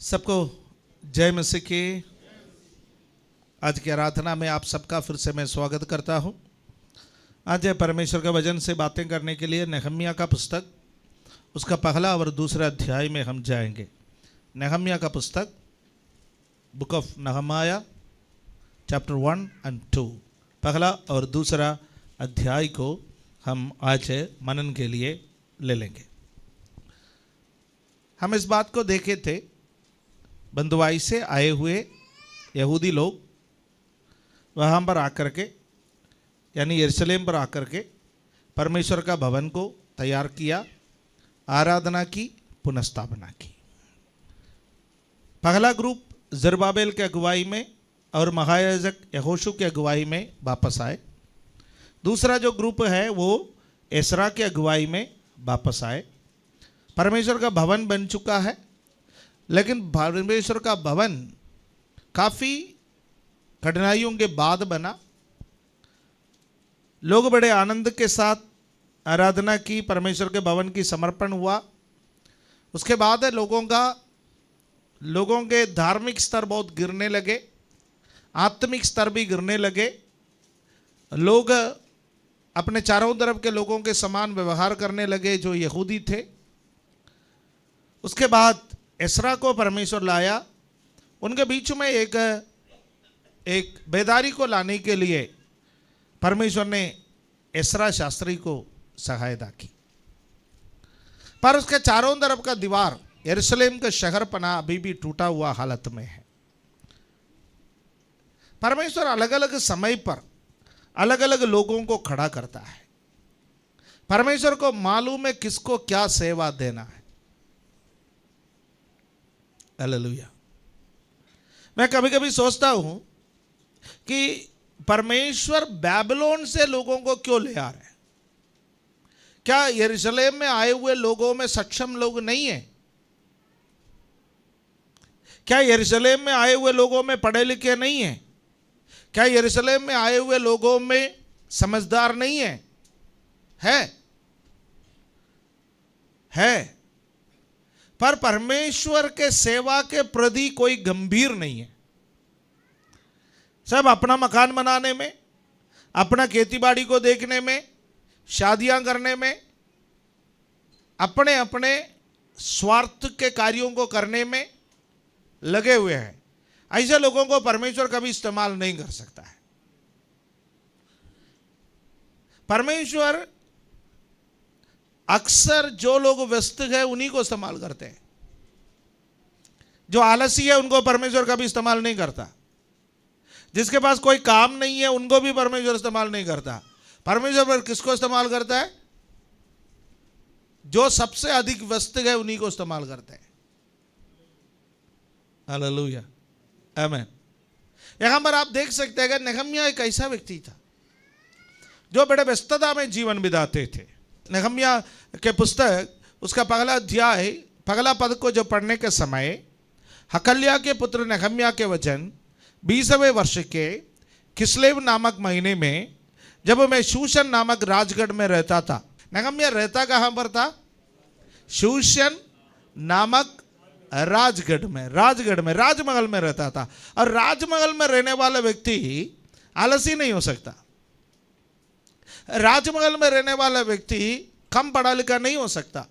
सबको जय मसीह की। आज की आराधना में आप सबका फिर से मैं स्वागत करता हूं। आज परमेश्वर का वचन से बातें करने के लिए नहम्याह का पुस्तक उसका पहला और दूसरा अध्याय में हम जाएंगे। नहम्याह का पुस्तक बुक ऑफ नहम्याह चैप्टर 1 और 2 पहला और दूसरा अध्याय को हम आज मनन के लिए ले लेंगे। हम इस बात को देखे थे, बंदुआई से आए हुए यहूदी लोग वहाँ पर आकर के यानी यरूशलेम पर आकर के परमेश्वर का भवन को तैयार किया, आराधना की, पुनर्स्थापना की। पहला ग्रुप जरुब्बाबेल के अगुवाई में और महायाजक यहोशू के अगुवाई में वापस आए। दूसरा जो ग्रुप है वो एसरा के अगुवाई में वापस आए। परमेश्वर का भवन बन चुका है, लेकिन परमेश्वर का भवन काफ़ी कठिनाइयों के बाद बना। लोग बड़े आनंद के साथ आराधना की, परमेश्वर के भवन की समर्पण हुआ। उसके बाद लोगों के धार्मिक स्तर बहुत गिरने लगे, आत्मिक स्तर भी गिरने लगे। लोग अपने चारों तरफ के लोगों के समान व्यवहार करने लगे जो यहूदी थे। उसके बाद एसरा को परमेश्वर लाया। उनके बीच में एक बेदारी को लाने के लिए परमेश्वर ने एसरा शास्त्री को सहायता की, पर उसके चारों तरफ का दीवार यरूशलेम का शहर पना अभी भी टूटा हुआ हालत में है। परमेश्वर अलग अलग समय पर अलग अलग लोगों को खड़ा करता है। परमेश्वर को मालूम है किसको क्या सेवा देना है। हालेलुया। मैं कभी कभी सोचता हूं कि परमेश्वर बैबिलोन से लोगों को क्यों ले आ रहे हैं? क्या यरूशलेम में आए हुए लोगों में सक्षम लोग नहीं है? क्या यरूशलेम में आए हुए लोगों में पढ़े लिखे नहीं है? क्या यरूशलेम में आए हुए लोगों में समझदार नहीं है? है। पर परमेश्वर के सेवा के प्रति कोई गंभीर नहीं है। सब अपना मकान बनाने में, अपना खेतीबाड़ी को देखने में, शादियां करने में, अपने अपने स्वार्थ के कार्यों को करने में लगे हुए हैं। ऐसे लोगों को परमेश्वर कभी इस्तेमाल नहीं कर सकता है। परमेश्वर अक्सर जो लोग व्यस्त है उन्हीं को इस्तेमाल करते हैं। जो आलसी है उनको परमेश्वर कभी इस्तेमाल नहीं करता। जिसके पास कोई काम नहीं है उनको भी परमेश्वर इस्तेमाल नहीं करता। परमेश्वर किसको इस्तेमाल करता है? जो सबसे अधिक व्यस्त है उन्हीं को इस्तेमाल करते हैं। हालेलुया, आमीन। यहां पर आप देख सकते हैं कि नहम्याह एक ऐसा व्यक्ति था जो बड़े व्यस्तता में जीवन बिताते थे। नहम्याह के पुस्तक उसका पहला अध्याय पहला पद को जो पढ़ने के समय हकल्याह के पुत्र नहम्याह के वचन 20वें वर्ष के किस्लेव नामक महीने में, जब मैं शूशन नामक राजगढ़ में रहता था। नहम्याह रहता कहाँ पर था? शूशन नामक राजगढ़ में राजमहल में रहता था। और राजमहल में रहने वाला व्यक्ति आलसी नहीं हो सकता। राजमहल में रहने वाला व्यक्ति कम पढ़ा लिखा नहीं हो सकता।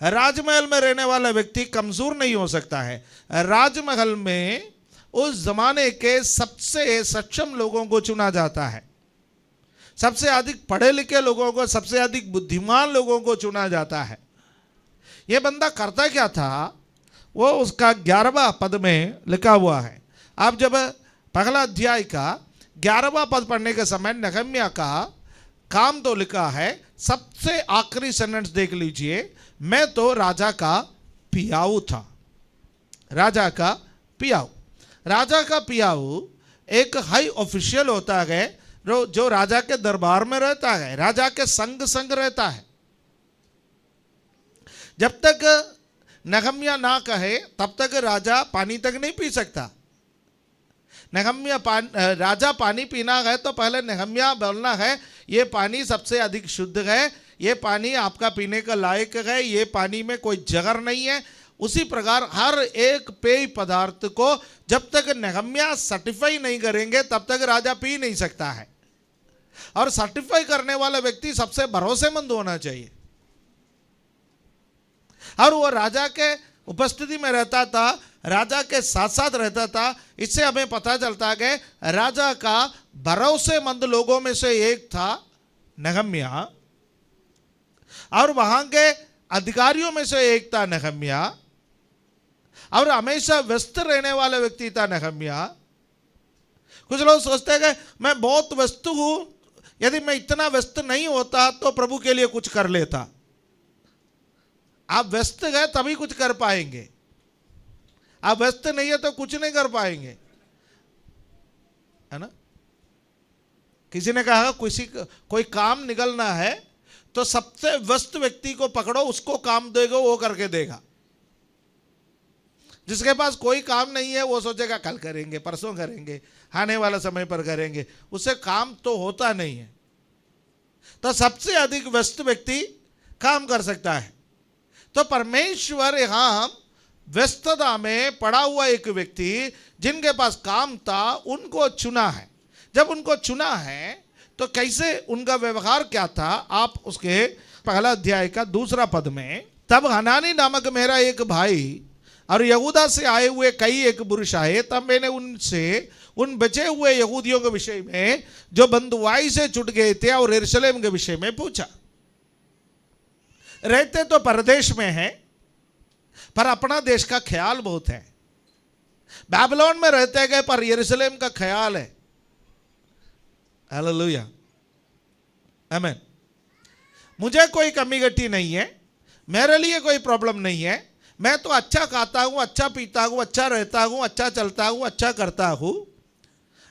राजमहल में रहने वाला व्यक्ति कमजोर नहीं हो सकता है। राजमहल में उस जमाने के सबसे सक्षम लोगों को चुना जाता है। सबसे अधिक पढ़े लिखे लोगों को, सबसे अधिक बुद्धिमान लोगों को चुना जाता है। यह बंदा करता क्या था वो उसका 11वां पद में लिखा हुआ है। आप जब पहला अध्याय का 11वां पद पढ़ने के समय नहम्याह का काम तो लिखा है, सबसे आखिरी सेंटेंस देख लीजिए। मैं तो राजा का पियाऊ था। राजा का पियाऊ एक हाई ऑफिशियल होता है जो राजा के दरबार में रहता है, राजा के संग रहता है। जब तक नहम्याह ना कहे तब तक राजा पानी तक नहीं पी सकता। राजा पानी पीना है तो पहले नहम्याह बोलना है ये पानी सबसे अधिक शुद्ध है, ये पानी आपका पीने का लायक है, ये पानी में कोई जहर नहीं है। उसी प्रकार हर एक पेय पदार्थ को जब तक नेहम्याह सर्टिफाई नहीं करेंगे तब तक राजा पी नहीं सकता है। और सर्टिफाई करने वाला व्यक्ति सबसे भरोसेमंद होना चाहिए। और वो राजा के उपस्थिति में रहता था, राजा के साथ साथ रहता था। इससे हमें पता चलता कि राजा का भरोसेमंद लोगों में से एक था नेहम्याह, और वहां के अधिकारियों में से एक था नेहम्याह, और हमेशा व्यस्त रहने वाला व्यक्ति था नेहम्याह। कुछ लोग सोचते हैं कि मैं बहुत व्यस्त हूं, यदि मैं इतना व्यस्त नहीं होता तो प्रभु के लिए कुछ कर लेता। आप व्यस्त गए तभी कुछ कर पाएंगे, आप व्यस्त नहीं है तो कुछ नहीं कर पाएंगे, है ना। किसी ने कहा कोई काम निकलना है तो सबसे व्यस्त व्यक्ति को पकड़ो, उसको काम देगा, वो करके देगा। जिसके पास कोई काम नहीं है वो सोचेगा कल करेंगे, परसों करेंगे, आने वाला समय पर करेंगे, उससे काम तो होता नहीं है। तो सबसे अधिक व्यस्त व्यक्ति काम कर सकता है। तो परमेश्वर यहां व्यस्तता में पड़ा हुआ एक व्यक्ति जिनके पास काम था उनको चुना है। जब उनको चुना है तो कैसे उनका व्यवहार क्या था, आप उसके पहला अध्याय का 2 पद में, तब हनानी नामक मेरा एक भाई और यहूदा से आए हुए कई एक पुरुष आए, तब मैंने उनसे उन बचे हुए यहूदियों के विषय में जो बंधुआई से छूट गए थे और यरूशलेम के विषय में पूछा। रहते तो परदेश में हैं पर अपना देश का ख्याल बहुत है। बाबिलोन में रहते गए पर यरूशलेम का ख्याल है। हालेलुया, आमीन। मुझे कोई कमी गटी नहीं है, मेरे लिए कोई प्रॉब्लम नहीं है। मैं तो अच्छा खाता हूं, अच्छा पीता हूं, अच्छा रहता हूं, अच्छा चलता हूं, अच्छा करता हूं।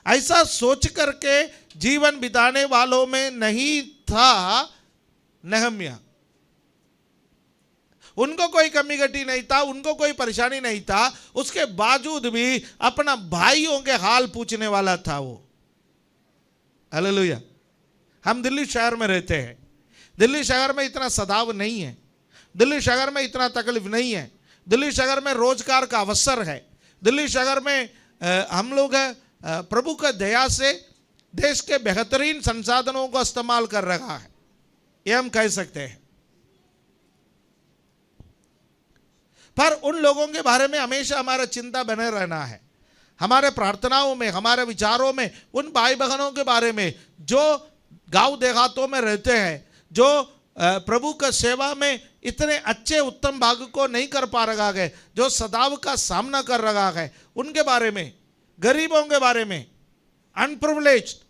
ऐसा सोच करके जीवन बिताने वालों में नहीं था नेहम्याह। उनको कोई कमी गटी नहीं था, उनको कोई परेशानी नहीं था, उसके बावजूद भी अपना भाइयों के हाल पूछने वाला था वो। हालेलुया। हम दिल्ली शहर में रहते हैं, दिल्ली शहर में इतना सदाव नहीं है, दिल्ली शहर में इतना तकलीफ नहीं है, दिल्ली शहर में रोजगार का अवसर है, दिल्ली शहर में हम लोग प्रभु का दया से देश के बेहतरीन संसाधनों को इस्तेमाल कर रहा है, ये हम कह सकते हैं। पर उन लोगों के बारे में हमेशा हमारा चिंता बने रहना है। हमारे प्रार्थनाओं में, हमारे विचारों में उन भाई बहनों के बारे में जो गांव देहातों में रहते हैं, जो प्रभु का सेवा में इतने अच्छे उत्तम भाग को नहीं कर पा रहा है, जो सदाव का सामना कर रहा है, उनके बारे में, गरीबों के बारे में, अनप्रिविलेज्ड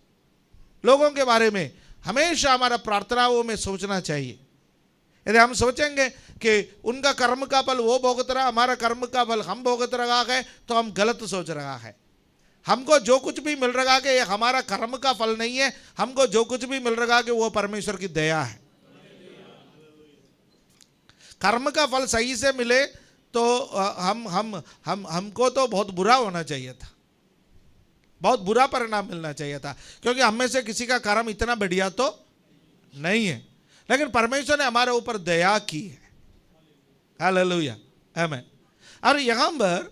लोगों के बारे में हमेशा हमारा प्रार्थनाओं में सोचना चाहिए। यदि हम सोचेंगे कि उनका कर्म का फल वो भोगत रहा, हमारा कर्म का फल हम भोगत रहा है, तो हम गलत सोच रहा है। हमको जो कुछ भी मिल रहा है ये हमारा कर्म का फल नहीं है, हमको जो कुछ भी मिल रहा है वो परमेश्वर की दया है। कर्म का फल सही से मिले तो हमको तो बहुत बुरा होना चाहिए था, बहुत बुरा परिणाम मिलना चाहिए था, क्योंकि हम में से किसी का कर्म इतना बढ़िया तो नहीं है, लेकिन परमेश्वर ने हमारे ऊपर दया की है। हालेलुया, आमीन। और यहाँ पर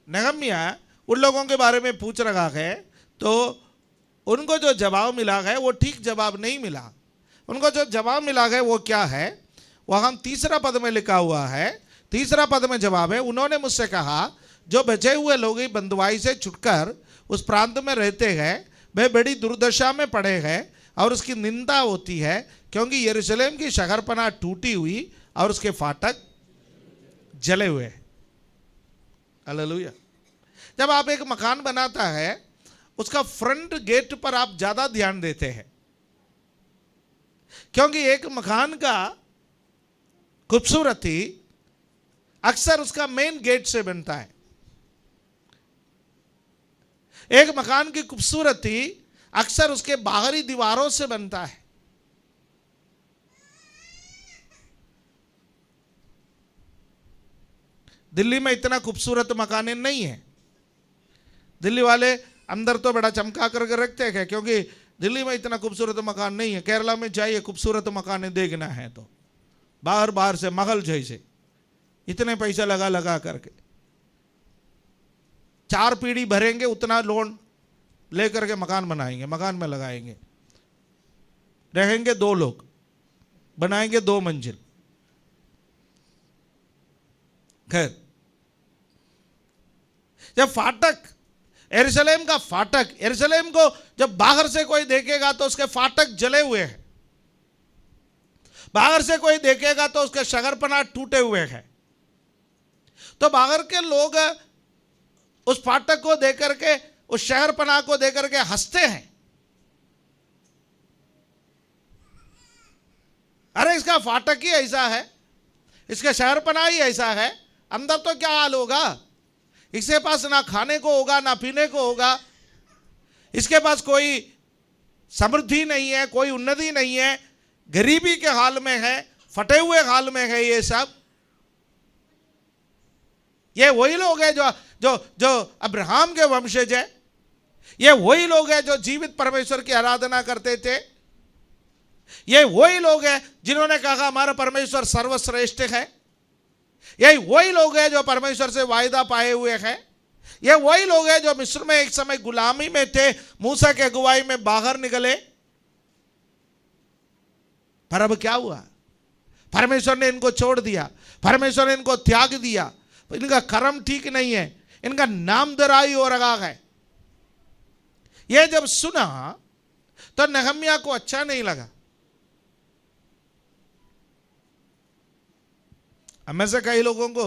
नेहम्याह उन लोगों के बारे में पूछ रहा है, तो उनको जो जवाब मिला है वो ठीक जवाब नहीं मिला। उनको जो जवाब मिला है वो क्या है, वहाँ 3 पद में लिखा हुआ है। 3 पद में जवाब है, उन्होंने मुझसे कहा जो बचे हुए लोग बंधुआई से छुटकर उस प्रांत में रहते हैं वे बड़ी दुर्दशा में पड़े हैं और उसकी निंदा होती है, क्योंकि यरूशलेम की शहरपनाह टूटी हुई और उसके फाटक जले हुए हैं। हालेलुया। जब आप एक मकान बनाता है उसका फ्रंट गेट पर आप ज्यादा ध्यान देते हैं, क्योंकि एक मकान का खूबसूरती अक्सर उसका मेन गेट से बनता है। एक मकान की खूबसूरती अक्सर उसके बाहरी दीवारों से बनता है। दिल्ली में इतना खूबसूरत मकान नहीं है। दिल्ली वाले अंदर तो बड़ा चमका करके रखते हैं, क्योंकि दिल्ली में इतना खूबसूरत मकान नहीं है। केरला में जाइए, खूबसूरत मकान देखना है तो बाहर बाहर से महल जैसे, इतने पैसा लगा लगा करके 4 पीढ़ी भरेंगे, उतना लोन लेकर के मकान बनाएंगे, मकान में लगाएंगे, रहेंगे 2 लोग, बनाएंगे 2 मंजिल। खैर, जब फाटक, यरूशलेम का फाटक, यरूशलेम को जब बाहर से कोई देखेगा तो उसके फाटक जले हुए हैं, बाहर से कोई देखेगा तो उसके शगरपना टूटे हुए हैं, तो बाहर के लोग उस फाटक को देख करके, उस शहरपना को देख करके हंसते हैं। अरे इसका फाटक ही ऐसा है, इसका शहरपना ही ऐसा है, अंदर तो क्या हाल होगा, इसके पास ना खाने को होगा ना पीने को होगा, इसके पास कोई समृद्धि नहीं है, कोई उन्नति नहीं है, गरीबी के हाल में है, फटे हुए हाल में है। ये सब, ये वही लोग हैं जो जो जो अब्राहम के वंशज है, ये वही लोग हैं जो जीवित परमेश्वर की आराधना करते थे, ये वही लोग हैं जिन्होंने कहा हमारा परमेश्वर सर्वश्रेष्ठ है, यही वही लोग हैं जो परमेश्वर से वायदा पाए हुए हैं, ये वही लोग हैं जो मिस्र में एक समय गुलामी में थे, मूसा के अगुवाई में बाहर निकले। पर अब क्या हुआ, परमेश्वर ने इनको छोड़ दिया, परमेश्वर ने इनको त्याग दिया, इनका कर्म ठीक नहीं है, इनका नाम दराई हो रहा है। यह जब सुना तो नहम्याह को अच्छा नहीं लगा। हमें से कई लोगों को,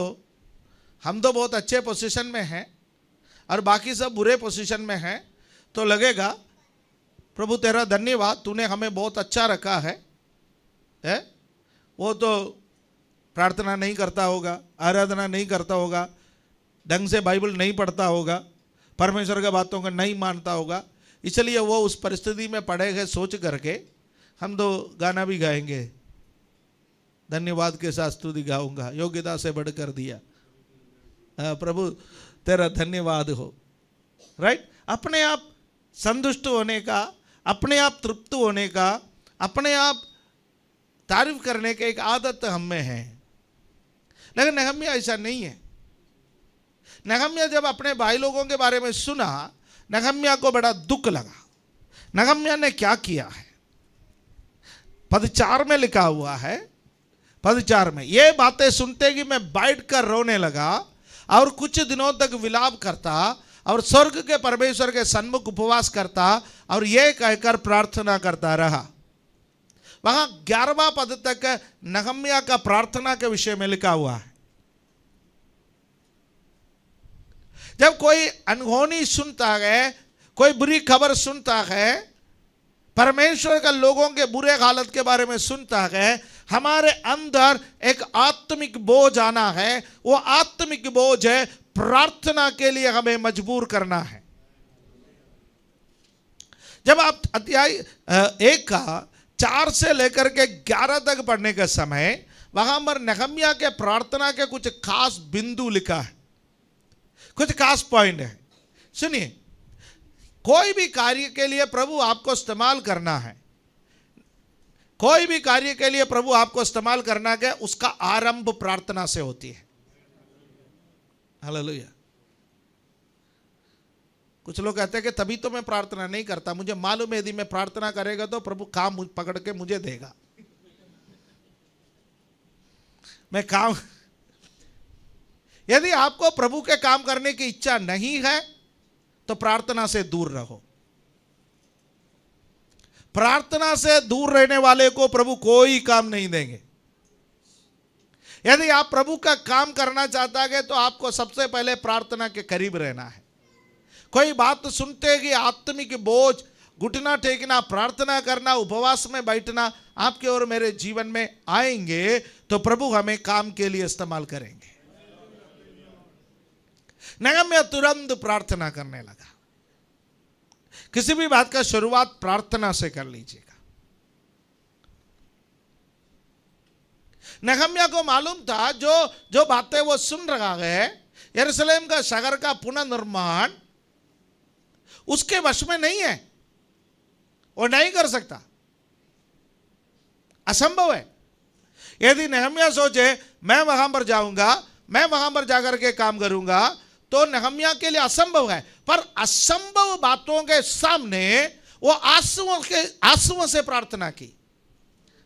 हम तो बहुत अच्छे पोजीशन में हैं और बाकी सब बुरे पोजीशन में हैं, तो लगेगा प्रभु तेरा धन्यवाद, तूने हमें बहुत अच्छा रखा है। वो तो प्रार्थना नहीं करता होगा, आराधना नहीं करता होगा, ढंग से बाइबल नहीं पढ़ता होगा, परमेश्वर की बातों को नहीं मानता होगा, इसलिए वो उस परिस्थिति में पड़े गए। सोच करके हम तो गाना भी गाएंगे, धन्यवाद के साथ स्तुति गाऊंगा, योग्यता से बढ़कर दिया, प्रभु तेरा धन्यवाद हो। राइट, अपने आप संतुष्ट होने का, अपने आप तृप्त होने का, अपने आप तारीफ करने की एक आदत हम में है। लेकिन नहम्याह ऐसा नहीं है। नहम्याह जब अपने भाई लोगों के बारे में सुना, नहम्याह को बड़ा दुख लगा। नहम्याह ने क्या किया है, पद 4 में लिखा हुआ है, पद 4 में, ये बातें सुनते कि मैं बैठकर रोने लगा और कुछ दिनों तक विलाप करता और स्वर्ग के परमेश्वर के सन्मुख उपवास करता और ये कहकर प्रार्थना करता रहा। वहां 11वां पद तक नहम्याह का प्रार्थना के विषय में लिखा हुआ है। जब कोई अनहोनी सुनता है, कोई बुरी खबर सुनता है, परमेश्वर का लोगों के बुरे हालत के बारे में सुनता है, हमारे अंदर एक आत्मिक बोझ आना है। वो आत्मिक बोझ है प्रार्थना के लिए हमें मजबूर करना है। जब आप अध्याय 1 का 4 से लेकर के 11 तक पढ़ने के समय, वहां पर नहम्याह के प्रार्थना के कुछ खास बिंदु लिखा है, कुछ खास पॉइंट है। सुनिए, कोई भी कार्य के लिए प्रभु आपको इस्तेमाल करना है, कोई भी कार्य के लिए प्रभु आपको इस्तेमाल करना है, उसका आरंभ प्रार्थना से होती है। हालेलुया। कुछ लोग कहते हैं कि तभी तो मैं प्रार्थना नहीं करता, मुझे मालूम है यदि मैं प्रार्थना करेगा तो प्रभु काम पकड़ के मुझे देगा, मैं काम। यदि आपको प्रभु के काम करने की इच्छा नहीं है तो प्रार्थना से दूर रहो। प्रार्थना से दूर रहने वाले को प्रभु कोई काम नहीं देंगे। यदि आप प्रभु का काम करना चाहता है तो आपको सबसे पहले प्रार्थना के करीब रहना है। कोई बात सुनते कि आत्मिक बोझ, घुटना टेकना, प्रार्थना करना, उपवास में बैठना आपके और मेरे जीवन में आएंगे तो प्रभु हमें काम के लिए इस्तेमाल करेंगे। नहम्याह तुरंत प्रार्थना करने लगा। किसी भी बात का शुरुआत प्रार्थना से कर लीजिएगा। नहम्याह को मालूम था जो बातें वो सुन रहा है, यरूशलेम का शहर का पुनर्निर्माण उसके वश में नहीं है, वो नहीं कर सकता, असंभव है। यदि नहम्याह सोचे मैं वहां पर जाऊंगा, मैं वहां पर जाकर के काम करूंगा, तो नहम्याह के लिए असंभव है। पर असंभव बातों के सामने वो आंसुओं से प्रार्थना की।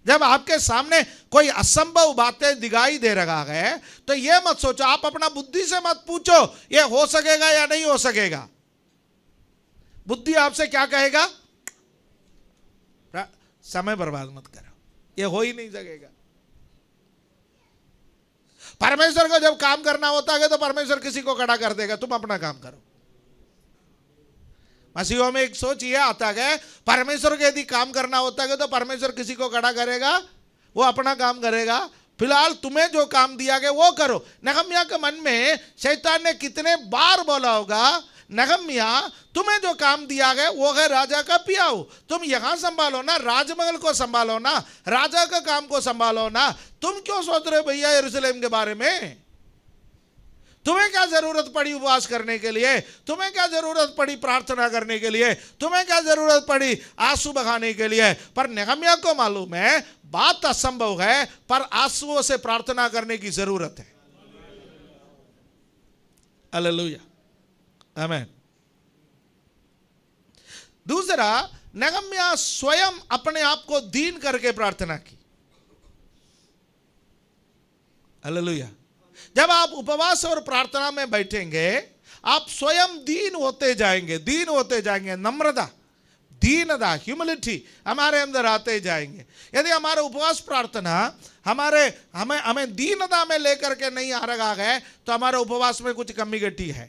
जब आपके सामने कोई असंभव बातें दिखाई दे रहा है तो ये मत सोचो, आप अपना बुद्धि से मत पूछो ये हो सकेगा या नहीं हो सकेगा। बुद्धि आपसे क्या कहेगा? समय बर्बाद मत करो, ये हो ही नहीं सकेगा। परमेश्वर को जब काम करना होता है तो परमेश्वर किसी को खड़ा कर देगा, तुम अपना काम करो। मसीहों में एक सोच ये आता है, परमेश्वर को यदि काम करना होता है तो परमेश्वर किसी को खड़ा करेगा, वो अपना काम करेगा। फिलहाल तुम्हें जो काम दिया गया वो करो। नहम्याह के मन में शैतान ने कितने बार बोला होगा, नहम्याह तुम्हें जो काम दिया गया वो है राजा का पियाऊ, तुम यहां संभालो ना, राजमहल को संभालो ना, राजा का काम को संभालो ना। तुम क्यों सोच रहे हो भैया यरूशलेम के बारे में? तुम्हें क्या जरूरत पड़ी उपवास करने के लिए? तुम्हें क्या जरूरत पड़ी प्रार्थना करने के लिए? तुम्हें क्या जरूरत पड़ी आंसू बहाने के लिए? पर नहम्याह को मालूम है बात असंभव है, पर आंसुओं से प्रार्थना करने की जरूरत है। हालेलुया, आमीन। दूसरा, नहम्याह स्वयं अपने आप को दीन करके प्रार्थना की। हालेलुया। जब आप उपवास और प्रार्थना में बैठेंगे आप स्वयं दीन होते जाएंगे, दीन होते जाएंगे। नम्रता, दीनता, ह्यूमिलिटी हमारे अंदर आते जाएंगे। यदि हमारा उपवास प्रार्थना हमें दीनता में लेकर के नहीं आ रहा है तो हमारे उपवास में कुछ कमी घटी है,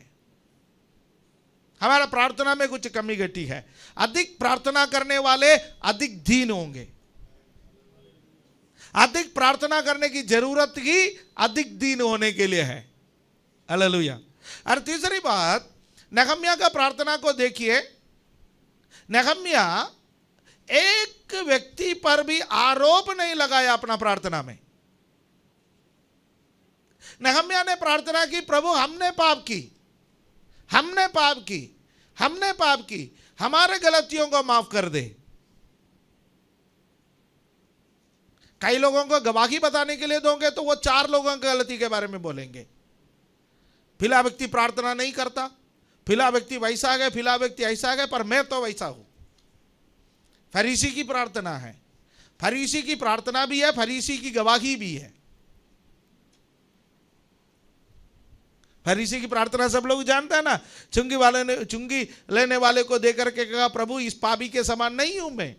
हमारा प्रार्थना में कुछ कमी घटी है। अधिक प्रार्थना करने वाले अधिक दीन होंगे। अधिक प्रार्थना करने की जरूरत ही अधिक दीन होने के लिए है। हालेलुया। और तीसरी बात, नहम्याह का प्रार्थना को देखिए। नहम्याह एक व्यक्ति पर भी आरोप नहीं लगाया अपना प्रार्थना में। नहम्याह ने प्रार्थना की, प्रभु हमने पाप की, हमने पाप की, हमने पाप की, हमारे गलतियों को माफ कर दे। कई लोगों को गवाही बताने के लिए दोगे तो वो 4 लोगों की गलती के बारे में बोलेंगे। फिलहाल व्यक्ति प्रार्थना नहीं करता, फिलहाल व्यक्ति वैसा है, फिलहाल व्यक्ति ऐसा है, पर मैं तो वैसा हूं। फरीसी की प्रार्थना है, फरीसी की प्रार्थना भी है, फरीसी की गवाही भी है। फरीसी की प्रार्थना सब लोग जानते हैं ना। चुंगी लेने वाले को देकर के कहा, प्रभु इस पापी के समान नहीं हूं मैं,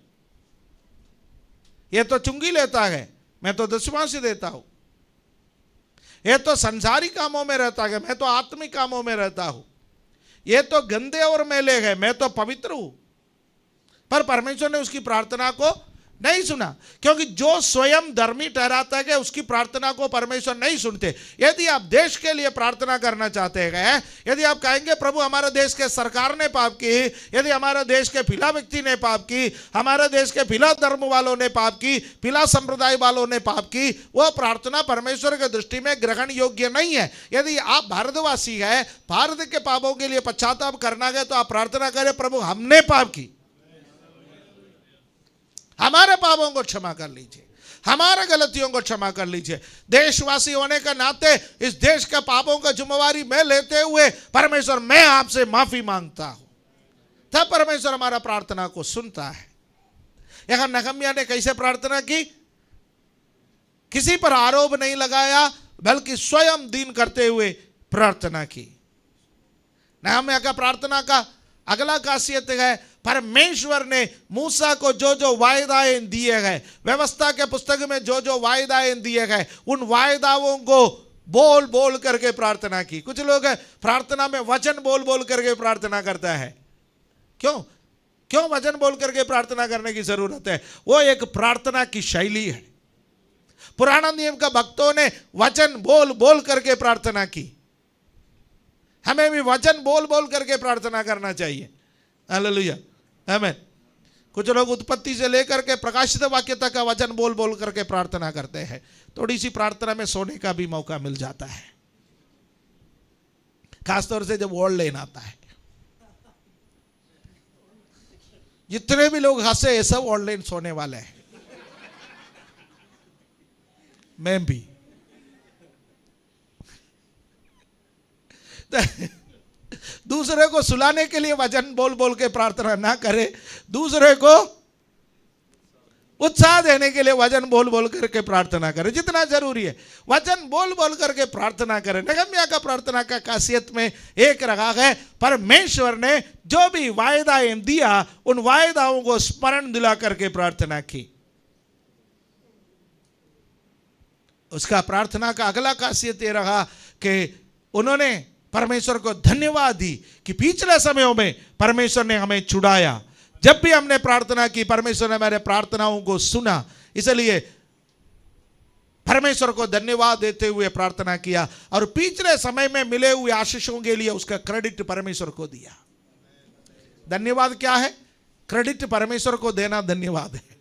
ये तो चुंगी लेता है, मैं तो दशमांश देता हूं। ये तो संसारी कामों में रहता है, मैं तो आत्मिक कामों में रहता हूं। ये तो गंदे और मैले है, मैं तो पवित्र हूं। पर परमेश्वर ने उसकी प्रार्थना को नहीं सुना, क्योंकि जो स्वयं धर्मी ठहराता है उसकी प्रार्थना को परमेश्वर नहीं सुनते। यदि आप देश के लिए प्रार्थना करना चाहते हैं, यदि आप कहेंगे प्रभु हमारे देश के सरकार ने पाप की, यदि हमारे देश के फिला व्यक्ति ने पाप की, हमारे देश के फिला धर्म वालों ने पाप की, फिला संप्रदाय वालों ने पाप की, वह प्रार्थना परमेश्वर की दृष्टि में ग्रहण योग्य नहीं है। यदि आप भारतवासी है, भारत के पापों के लिए पश्चाताप करना है तो आप प्रार्थना करें, प्रभु हमने पाप की, हमारे पापों को क्षमा कर लीजिए, हमारे गलतियों को क्षमा कर लीजिए। देशवासी होने का नाते इस देश के पापों का जिम्मेवारी मैं लेते हुए परमेश्वर मैं आपसे माफी मांगता हूं, तब परमेश्वर हमारा प्रार्थना को सुनता है। यहां नहम्याह ने कैसे प्रार्थना की? किसी पर आरोप नहीं लगाया, बल्कि स्वयं दीन करते हुए प्रार्थना की। नहम्याह का प्रार्थना का अगला खासियत है, परमेश्वर ने मूसा को जो जो वायदाएं दिए हैं, व्यवस्था के पुस्तक में जो जो वायदाएं दिए हैं, उन वायदाओं को बोल बोल करके प्रार्थना की। कुछ लोग प्रार्थना में वचन बोल बोल करके प्रार्थना करता है। क्यों वचन बोल करके प्रार्थना करने की जरूरत है? वो एक प्रार्थना की शैली है। पुराना नियम का भक्तों ने वचन बोल बोल करके प्रार्थना की, हमें भी वचन बोल बोल करके प्रार्थना करना चाहिए। हालेलुया, आमीन। कुछ लोग उत्पत्ति से लेकर के प्रकाशित वाक्य तक का वचन बोल बोल करके प्रार्थना करते हैं। थोड़ी सी प्रार्थना में सोने का भी मौका मिल जाता है, खासतौर से जब वर्ड लेन आता है। जितने भी लोग हंसे ये सब ऑनलाइन सोने वाले हैं। मैं भी। दूसरे को सुलाने के लिए वचन बोल बोल के प्रार्थना ना करे, दूसरे को उत्साह देने के लिए वचन बोल बोल करके प्रार्थना करे। जितना जरूरी है वचन बोल बोल करके प्रार्थना करें। नहम्याह का प्रार्थना का खासियत में एक रखा है, परमेश्वर ने जो भी वायदाएं दिया उन वायदाओं को स्मरण दिला करके प्रार्थना की। उसका प्रार्थना का अगला खासियत ये रहा कि उन्होंने परमेश्वर को धन्यवाद दी कि पिछले समयों में परमेश्वर ने हमें छुड़ाया। जब भी हमने प्रार्थना की परमेश्वर ने हमारे प्रार्थनाओं को सुना, इसलिए परमेश्वर को धन्यवाद देते हुए प्रार्थना किया और पिछले समय में मिले हुए आशीषों के लिए उसका क्रेडिट परमेश्वर को दिया। धन्यवाद क्या है? क्रेडिट परमेश्वर को देना धन्यवाद है।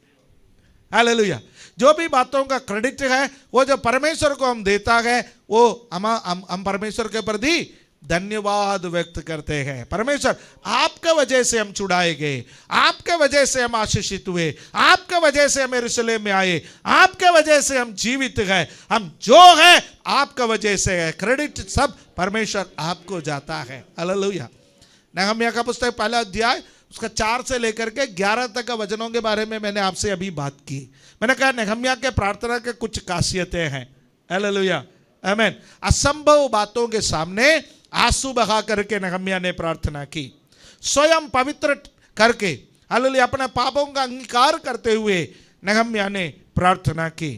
हालेलुया। जो भी बातों का क्रेडिट है वो जो परमेश्वर को हम देता है वो हम परमेश्वर के प्रति धन्यवाद व्यक्त करते हैं। परमेश्वर आपके वजह से हम छुड़ाए गए, आपके वजह से हम आशीषित हुए, आपके वजह से हम यरूशलेम में आए, आपके वजह से हम जीवित हैं, हम जो है आपके वजह से है। क्रेडिट सब परमेश्वर आपको जाता है। हालेलुया। नहम्याह का पुस्तक पहला अध्याय उसका 4 से लेकर के 11 तक का वचनों के बारे में मैंने आपसे अभी बात की। मैंने कहा नहम्याह के प्रार्थना के कुछ खासियतें हैं। हालेलुया, आमीन। असंभव बातों के सामने आंसू बहा करके नहम्याह ने प्रार्थना की। स्वयं पवित्र करके, हालेलुया, अपने पापों का अंगीकार करते हुए नहम्याह ने प्रार्थना की।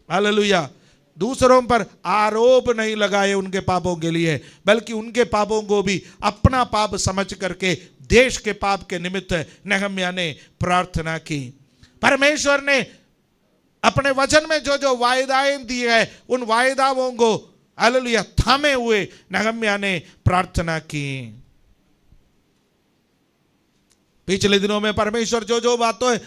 हालेलुया। दूसरों पर आरोप नहीं लगाए उनके पापों के लिए, बल्कि उनके पापों को भी अपना पाप समझ करके देश के पाप के निमित्त नहम्याह ने प्रार्थना की। परमेश्वर ने अपने वचन में जो जो वायदाएं दी है उन वायदाओं को हालेलुया थामे हुए नहम्याह ने प्रार्थना की। पिछले दिनों में परमेश्वर जो जो बातें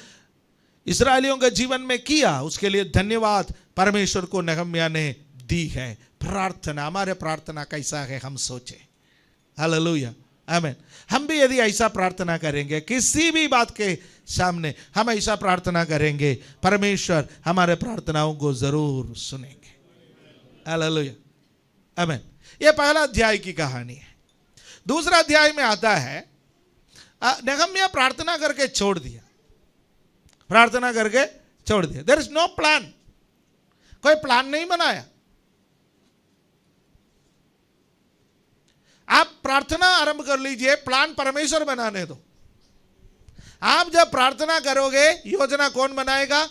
इस्राएलियों के जीवन में किया उसके लिए धन्यवाद परमेश्वर को नहम्याह ने दी है। प्रार्थना, हमारे प्रार्थना कैसा है हम सोचे। हालेलुया, आमीन। हम भी यदि ऐसा प्रार्थना करेंगे, किसी भी बात के सामने हम ऐसा प्रार्थना करेंगे, परमेश्वर हमारे प्रार्थनाओं को जरूर सुनेंगे। हालेलुया, आमीन। यह पहला अध्याय की कहानी है। दूसरा अध्याय में आता है नहम्याह प्रार्थना करके छोड़ दिया, प्रार्थना करके छोड़ दिया। देयर इज नो प्लान, कोई प्लान नहीं बनाया। आप प्रार्थना आरंभ कर लीजिए, प्लान परमेश्वर बनाने दो। आप जब प्रार्थना करोगे योजना कौन बनाएगा?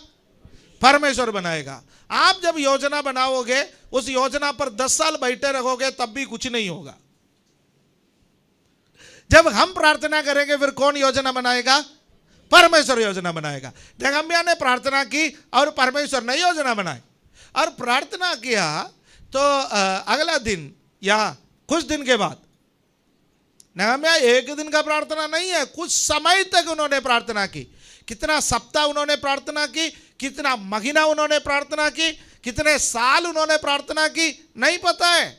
परमेश्वर बनाएगा। आप जब योजना बनाओगे उस योजना पर 10 साल बैठे रहोगे तब भी कुछ नहीं होगा। जब हम प्रार्थना करेंगे फिर कौन योजना बनाएगा? परमेश्वर योजना बनाएगा। नहम्याह ने प्रार्थना की और परमेश्वर ने योजना बनाई। और प्रार्थना किया तो अगला दिन या कुछ दिन के बाद, नहम्याह एक दिन का प्रार्थना नहीं है, कुछ समय तक उन्होंने प्रार्थना की। कितना सप्ताह उन्होंने प्रार्थना की, कितना महीना उन्होंने प्रार्थना की, कितने साल उन्होंने प्रार्थना की, नहीं पता है।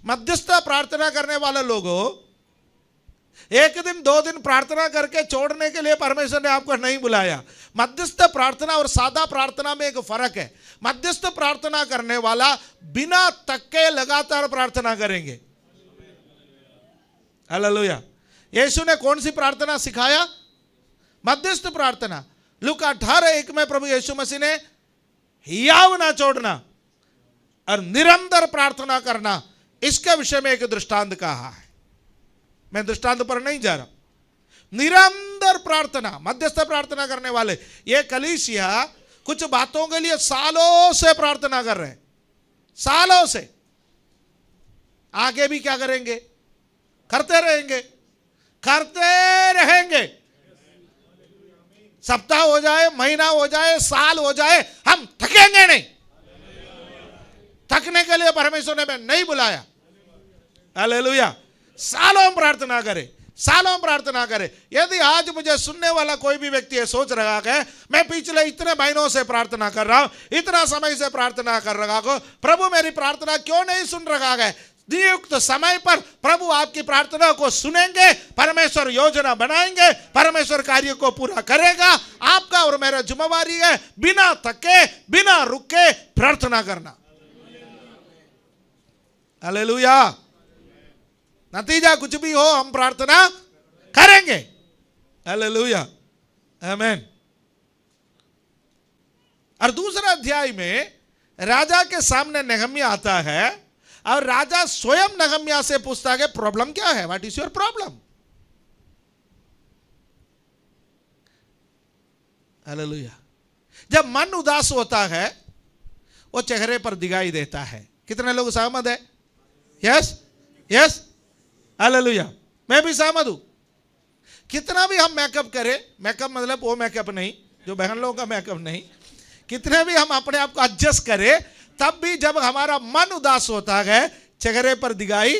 मध्यस्थ प्रार्थना करने वाले लोगों, एक दिन 2 दिन प्रार्थना करके छोड़ने के लिए परमेश्वर ने आपको नहीं बुलाया। मध्यस्थ प्रार्थना और सादा प्रार्थना में एक फर्क है। मध्यस्थ प्रार्थना करने वाला बिना तक्के लगातार प्रार्थना करेंगे। हालेलुया। यीशु ने कौन सी प्रार्थना सिखाया? मध्यस्थ प्रार्थना। लूका 18:1 में प्रभु यीशु मसीह ने हियाव ना छोड़ना और निरंतर प्रार्थना करना, इसके विषय में एक दृष्टांत कहा है। मैं दृष्टांत पर नहीं जा रहा। निरंतर प्रार्थना, मध्यस्थ प्रार्थना करने वाले, ये कलीसिया कुछ बातों के लिए सालों से प्रार्थना कर रहे हैं, सालों से। आगे भी क्या करेंगे? करते रहेंगे, करते रहेंगे। सप्ताह हो जाए, महीना हो जाए, साल हो जाए, हम थकेंगे नहीं। थकने के लिए परमेश्वर ने नहीं बुलाया। हालेलुया। सालों प्रार्थना करे, सालों प्रार्थना करे। यदि आज मुझे सुनने वाला कोई भी व्यक्ति ये सोच रहा है मैं पिछले इतने महीनों से प्रार्थना कर रहा हूं, इतना समय से प्रार्थना कर रहा हूं, प्रभु मेरी प्रार्थना क्यों नहीं सुन रहा है, नियुक्त समय पर प्रभु आपकी प्रार्थना को सुनेंगे, परमेश्वर योजना बनाएंगे, परमेश्वर कार्य को पूरा करेगा। आपका और मेरा जिम्मेवारी है बिना थके, बिना रुके प्रार्थना करना। हालेलुया। नतीजा कुछ भी हो, हम प्रार्थना करेंगे। हालेलुया, आमीन। और दूसरा अध्याय में राजा के सामने नहम्याह आता है और राजा स्वयं नहम्याह से पूछता है प्रॉब्लम क्या है, what is your problem. Hallelujah. जब मन उदास होता है वो चेहरे पर दिखाई देता है। कितने लोग सहमत है? Yes yes, hallelujah. मैं भी सहमत हूं। कितना भी हम मेकअप करें, मेकअप मतलब वो मेकअप नहीं जो बहन लोगों का मेकअप नहीं, कितने भी हम अपने आप को एडजस्ट करें, तब भी जब हमारा मन उदास होता है चेहरे पर दिखाई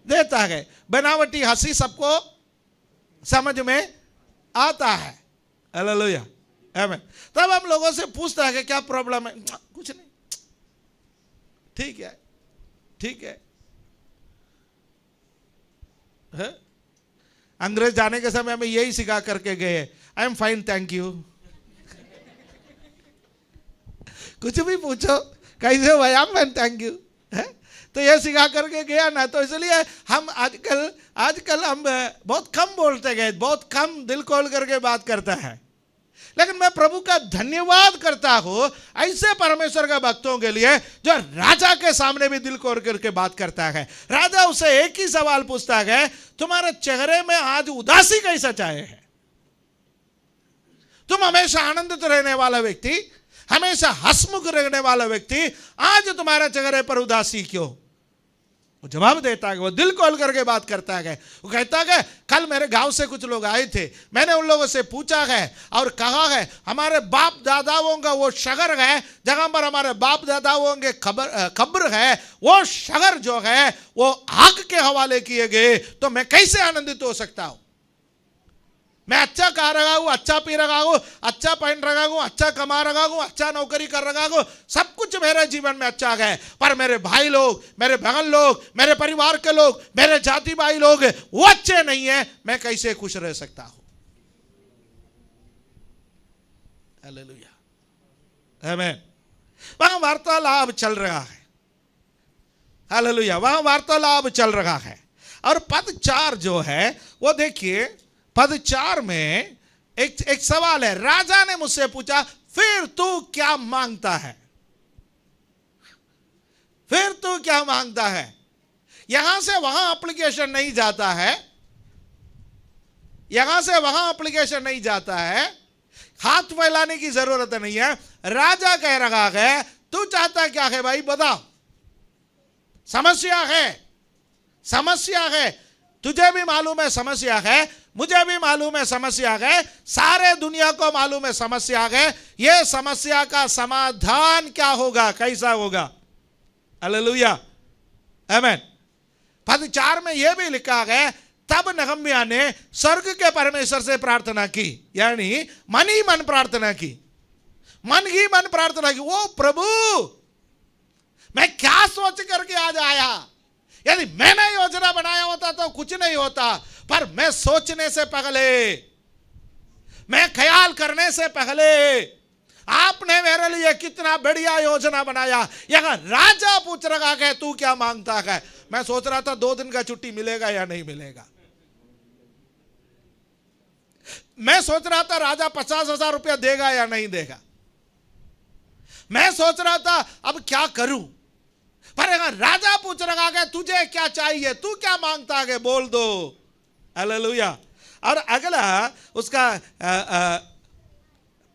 देता है। बनावटी हंसी सबको समझ में आता है। हालेलुया, आमीन। तब हम लोगों से पूछता है कि क्या प्रॉब्लम है, कुछ नहीं, ठीक है ठीक है। अंग्रेज जाने के समय हमें यही सिखा करके गए, I am fine thank you. कुछ भी पूछो कैसे भाई, I am fine thank you, है तो ये सिखा करके गया ना। तो इसलिए हम आजकल हम बहुत कम बोलते गए, बहुत कम दिल खोल करके बात करता है। लेकिन मैं प्रभु का धन्यवाद करता हूं ऐसे परमेश्वर के भक्तों के लिए जो राजा के सामने भी दिल खोल करके बात करता है। राजा उसे एक ही सवाल पूछता है, तुम्हारे चेहरे में आज उदासी कैसा छाए है? तुम हमेशा आनंदित रहने वाला व्यक्ति, हमेशा हंसमुख रहने वाला व्यक्ति, आज तुम्हारे चेहरे पर उदासी क्यों? वो जवाब देता है, वो दिल खोल करके बात करता है। वो कहता है कल मेरे गांव से कुछ लोग आए थे, मैंने उन लोगों से पूछा है और कहा है हमारे बाप दादाओं का वो शहर है जहां पर हमारे बाप दादाओं के कब्र है, वो शहर जो है वो आग के हवाले किए गए, तो मैं कैसे आनंदित हो सकता हूं? मैं अच्छा खा रहा हूं, अच्छा पी रहा हूं, अच्छा पहन रहा हूं, अच्छा कमा रहा हूं, अच्छा नौकरी कर रहा हूं, सब कुछ मेरे जीवन में अच्छा है, पर मेरे भाई लोग, मेरे बहन लोग, मेरे परिवार के लोग, मेरे जाति भाई लोग वो अच्छे नहीं है, मैं कैसे खुश रह सकता हूं? हालेलुया, आमीन। वहां वार्तालाप चल रहा है। हालेलुया, वहां वार्तालाप चल रहा है। और पद 4 जो है वो देखिए, पद 4 में एक सवाल है। राजा ने मुझसे पूछा फिर तू क्या मांगता है? फिर तू क्या मांगता है? यहां से वहां एप्लीकेशन नहीं जाता है, यहां से वहां एप्लीकेशन नहीं जाता है, हाथ फैलाने की जरूरत नहीं है। राजा कह रहा है तू चाहता क्या है भाई बता। समस्या है, समस्या है, तुझे भी मालूम है समस्या है, मुझे भी मालूम है समस्या है, सारे दुनिया को मालूम है समस्या है। यह समस्या का समाधान क्या होगा, कैसा होगा? हालेलुया, आमीन। पद 4 में यह भी लिखा है तब नहम्याह ने स्वर्ग के परमेश्वर से प्रार्थना की, यानी मन ही मन प्रार्थना की, मन ही मन प्रार्थना की। वो प्रभु मैं क्या सोच करके आज आया, यदि मैंने योजना बनाया होता तो कुछ नहीं होता, पर मैं सोचने से पहले, मैं ख्याल करने से पहले आपने मेरे लिए कितना बढ़िया योजना बनाया। यहां राजा पूछ रहा है तू क्या मांगता है? मैं सोच रहा था 2 दिन का छुट्टी मिलेगा या नहीं मिलेगा। मैं सोच रहा था राजा 50,000 रुपया देगा या नहीं देगा। मैं सोच रहा था अब क्या करूं, पर राजा पूछ रहा है तुझे क्या चाहिए, तू क्या मांगता है, बोल दो। हालेलुया। और अगला उसका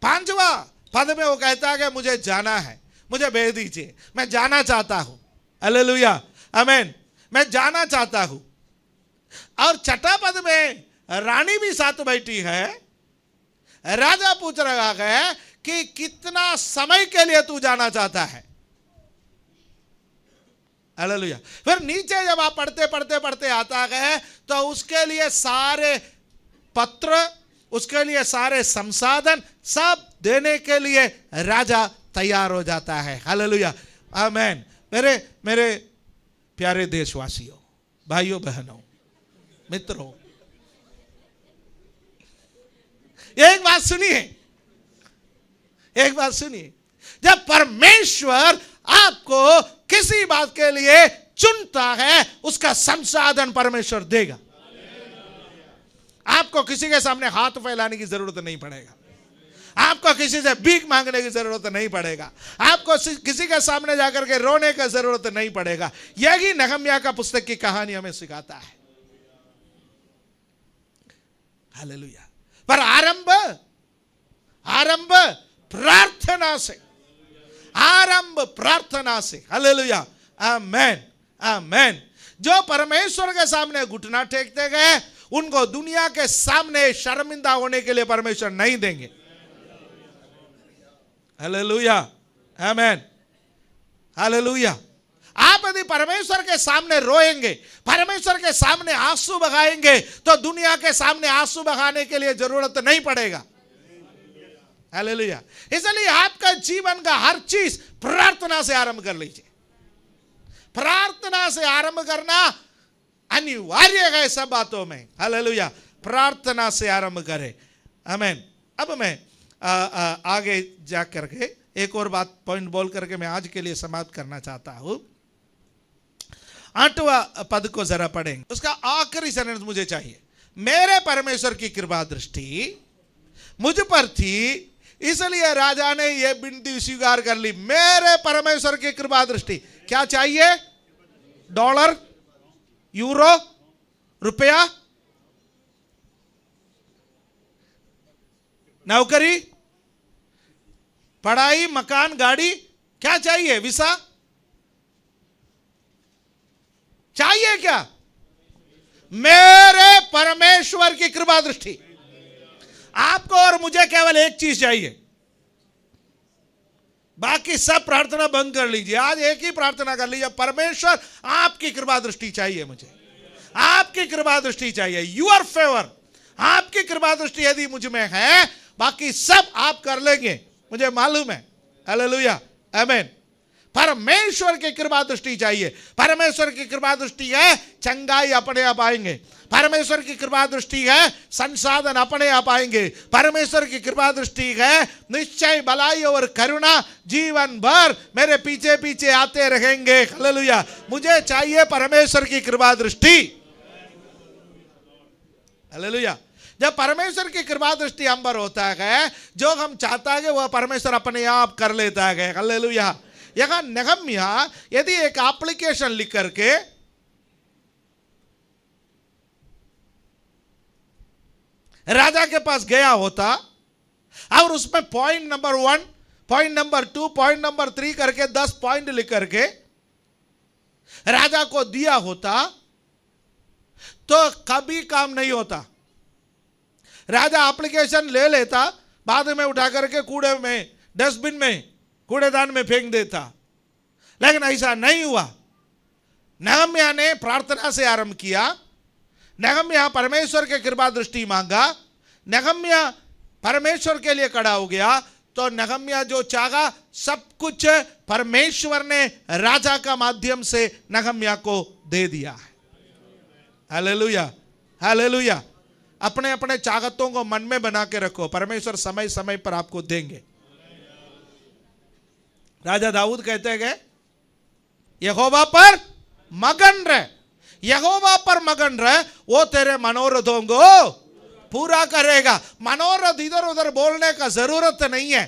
5वां पद में वो कहता है कि मुझे जाना है, मुझे भेज दीजिए, मैं जाना चाहता हूं। हालेलुया, आमीन, मैं जाना चाहता हूं। और 6ठा पद में रानी भी साथ बैठी है। राजा पूछ रहा है कि कितना समय के लिए तू जाना चाहता है। हालेलुया। फिर नीचे जब आप पढ़ते पढ़ते पढ़ते आता है तो उसके लिए सारे पत्र, उसके लिए सारे संसाधन सब देने के लिए राजा तैयार हो जाता है। हालेलुया, आमीन। मेरे प्यारे देशवासियों, भाइयों बहनों, मित्रों, एक बात सुनिए, एक बात सुनिए। जब परमेश्वर आपको किसी बात के लिए चुनता है, उसका संसाधन परमेश्वर देगा। आपको किसी के सामने हाथ फैलाने की जरूरत नहीं पड़ेगा, आपको किसी से भीख मांगने की जरूरत नहीं पड़ेगा, आपको किसी के सामने जाकर के रोने की जरूरत नहीं पड़ेगा। यही नहम्याह का पुस्तक की कहानी हमें सिखाता है। हालेलुया। पर आरंभ प्रार्थना से, आरंभ प्रार्थना से। हालेलुया, आमेन, आमेन। जो परमेश्वर के सामने घुटना टेकते गए, उनको दुनिया के सामने शर्मिंदा होने के लिए परमेश्वर नहीं देंगे। हालेलुया, आमेन, हालेलुया। आप यदि परमेश्वर के सामने रोएंगे, परमेश्वर के सामने आंसू बहाएंगे, तो दुनिया के सामने आंसू बहाने के लिए जरूरत नहीं पड़ेगा। हालेलुया। इसलिए आपका जीवन का हर चीज प्रार्थना से आरंभ कर लीजिए। प्रार्थना से आरंभ करना अनिवार्य है सब बातों में। हालेलुया, प्रार्थना से आरंभ करें। आमीन। अब मैं आगे जा करके एक और बात पॉइंट बोल करके मैं आज के लिए समाप्त करना चाहता हूं। 8वां पद को जरा पढ़ेंगे, उसका आखिरी सेंटेंस मुझे चाहिए। मेरे परमेश्वर की कृपा दृष्टि मुझ पर थी, इसलिए राजा ने यह विनती स्वीकार कर ली। मेरे परमेश्वर की कृपा दृष्टि। क्या चाहिए? डॉलर, यूरो, रुपया, नौकरी, पढ़ाई, मकान, गाड़ी, क्या चाहिए? वीसा चाहिए क्या? मेरे परमेश्वर की कृपा दृष्टि। आपको और मुझे केवल एक चीज चाहिए, बाकी सब प्रार्थना बंद कर लीजिए। आज एक ही प्रार्थना कर लीजिए, परमेश्वर आपकी कृपा दृष्टि चाहिए, मुझे आपकी कृपा दृष्टि चाहिए। यूर फेवर, आपकी कृपा दृष्टि यदि मुझ में है, बाकी सब आप कर लेंगे, मुझे मालूम है। हालेलुया, आमीन। परमेश्वर की कृपा दृष्टि चाहिए। परमेश्वर की कृपा दृष्टि है, चंगाई अपने आप आएंगे। परमेश्वर की कृपा दृष्टि है, संसाधन अपने आप आएंगे। परमेश्वर की कृपा दृष्टि है, निश्चय भलाई और करुणा जीवन भर मेरे पीछे पीछे आते रहेंगे। हालेलुया, मुझे चाहिए परमेश्वर की कृपा दृष्टि। हालेलुया। जब परमेश्वर की कृपा दृष्टि हम पर होता है, जो हम चाहता है वह परमेश्वर अपने आप कर लेता है। हालेलुया। यहां नहम्याह यदि एक एप्लीकेशन लिख करके राजा के पास गया होता और उसमें point number 1, point number 2, point number 3 करके 10 पॉइंट लिख करके राजा को दिया होता, तो कभी काम नहीं होता। राजा एप्लीकेशन ले लेता, बाद में उठा करके कूड़े में, डस्टबिन में, कूड़ेदान में फेंक देता। लेकिन ऐसा नहीं हुआ। नहम्याह ने प्रार्थना से आरंभ किया। नहम्याह परमेश्वर के कृपा दृष्टि मांगा। नहम्याह परमेश्वर के लिए खड़ा हो गया। तो नहम्याह जो चाहा सब कुछ परमेश्वर ने राजा का माध्यम से नहम्याह को दे दिया है। Hallelujah, hallelujah. अपने अपने चाहतों को मन में बना के रखो, परमेश्वर समय समय पर आपको देंगे। राजा दाऊद कहते हैं, यहोवा पर मगन रह, यहोवा पर मगन रह, वो तेरे मनोरथों को पूरा करेगा। मनोरथ इधर उधर बोलने का जरूरत नहीं है,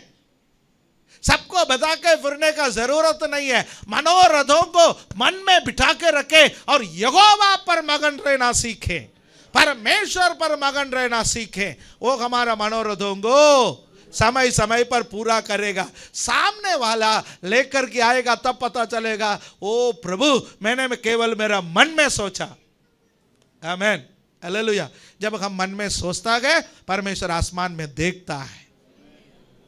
सबको बता के फिरने का जरूरत नहीं है। मनोरथों को मन में बिठा के रखे और यहोवा पर मगन रहना सीखे, परमेश्वर पर मगन रहना सीखे। वो हमारा मनोरथों को समय समय पर पूरा करेगा। सामने वाला लेकर के आएगा, तब पता चलेगा, ओ प्रभु, मैंने केवल मेरा मन में सोचा। आमीन, हालेलुया। जब हम मन में सोचता गए, परमेश्वर आसमान में देखता है।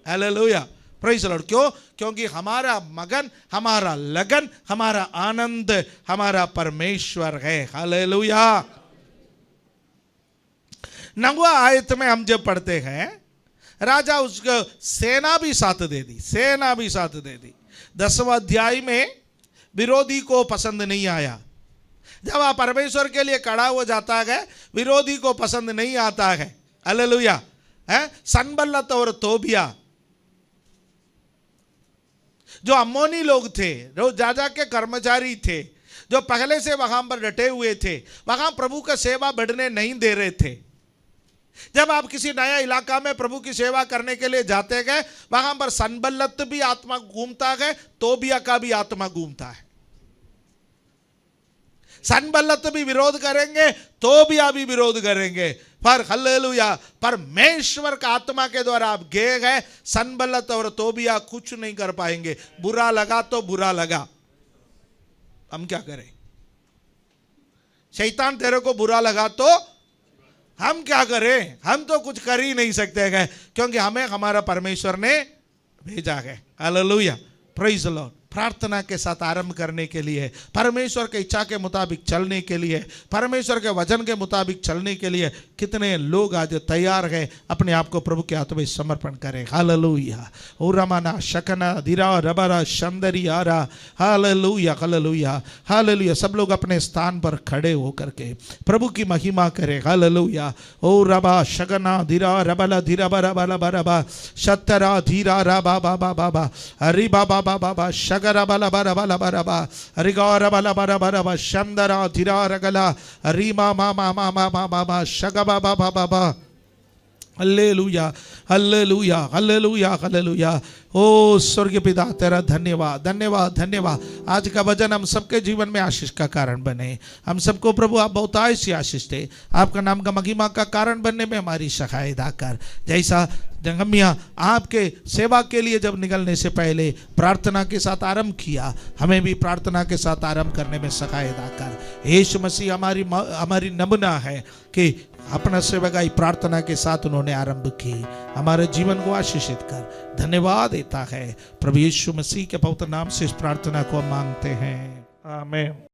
Hallelujah, praise the Lord. क्यों? क्योंकि हमारा मगन, हमारा लगन, हमारा आनंद हमारा परमेश्वर है। हालेलुया। 9वां आयत में हम जब पढ़ते हैं, राजा उसको सेना भी साथ दे दी, सेना भी साथ दे दी। 10वां अध्याय में विरोधी को पसंद नहीं आया, जब आप परमेश्वर के लिए खड़ा हो जाता है विरोधी को पसंद नहीं आता है। हालेलुया। सनबल्लत और तोबिया जो अम्मोनी लोग थे, जो राजा के कर्मचारी थे, जो पहले से वहां पर डटे हुए थे, वहां प्रभु का सेवा बढ़ने नहीं दे रहे थे। जब आप किसी नया इलाका में प्रभु की सेवा करने के लिए जाते गए, वहां पर सनबल्लत भी आत्मा घूमता है, तोबिया का भी आत्मा घूमता है। सनबल्लत भी विरोध करेंगे, तोबिया भी विरोध करेंगे, पर हालेलुया परमेश्वर का आत्मा के द्वारा आप गए गए, सनबल्लत और तोबिया कुछ नहीं कर पाएंगे। बुरा लगा तो बुरा लगा, हम क्या करें? शैतान तेरे को बुरा लगा तो हम क्या करें? हम तो कुछ कर ही नहीं सकते हैं, क्योंकि हमें हमारा परमेश्वर ने भेजा है। Hallelujah, praise the Lord. प्रार्थना के साथ आरंभ करने के लिए, परमेश्वर के इच्छा के मुताबिक चलने के लिए, परमेश्वर के वचन के मुताबिक चलने के लिए कितने लोग आज तैयार हैं? अपने आप को प्रभु के हाथों में समर्पण करें। हालेलुया। ओ रमाना शकना धीरा रबरा शंदरी आरा। Hallelujah hallelujah hallelujah. सब लोग अपने स्थान पर खड़े होकर के प्रभु की महिमा करें। हालेलुया। ओ रबा शकना धीरा रबला धीरा बरा बला बरा शतरा धीरा रबा बाबा बाबा हरि बाबा बाबा शगरा बला बरा बला बरा हरिगारा बला बरा बरा शंदरा धीरा रगला रीमा मा मा मा मा मा मा शग बाबा बाबा। Hallelujah hallelujah hallelujah hallelujah. ओ स्वर्गीय पिता तेरा धन्यवाद धन्यवाद धन्यवाद। आज का वचन हम सबके जीवन में आशीष का कारण बने। हम सबको प्रभु आप बहुतायत सी आशीष दे। आपका नाम का महिमा का कारण बनने में हमारी सहायता कर। जैसा जंगमिया आपके सेवा के लिए जब निकलने से पहले प्रार्थना के साथ आरंभ किया, हमें भी प्रार्थना के साथ आरंभ करने में सहायता कर। यीशु मसीह हमारी नमूना है कि अपना सेवकाई प्रार्थना के साथ उन्होंने आरंभ की। हमारे जीवन को आशीषित कर। धन्यवाद देता है प्रभु यीशु मसीह के पवित्र नाम से इस प्रार्थना को हम मांगते हैं, आमीन।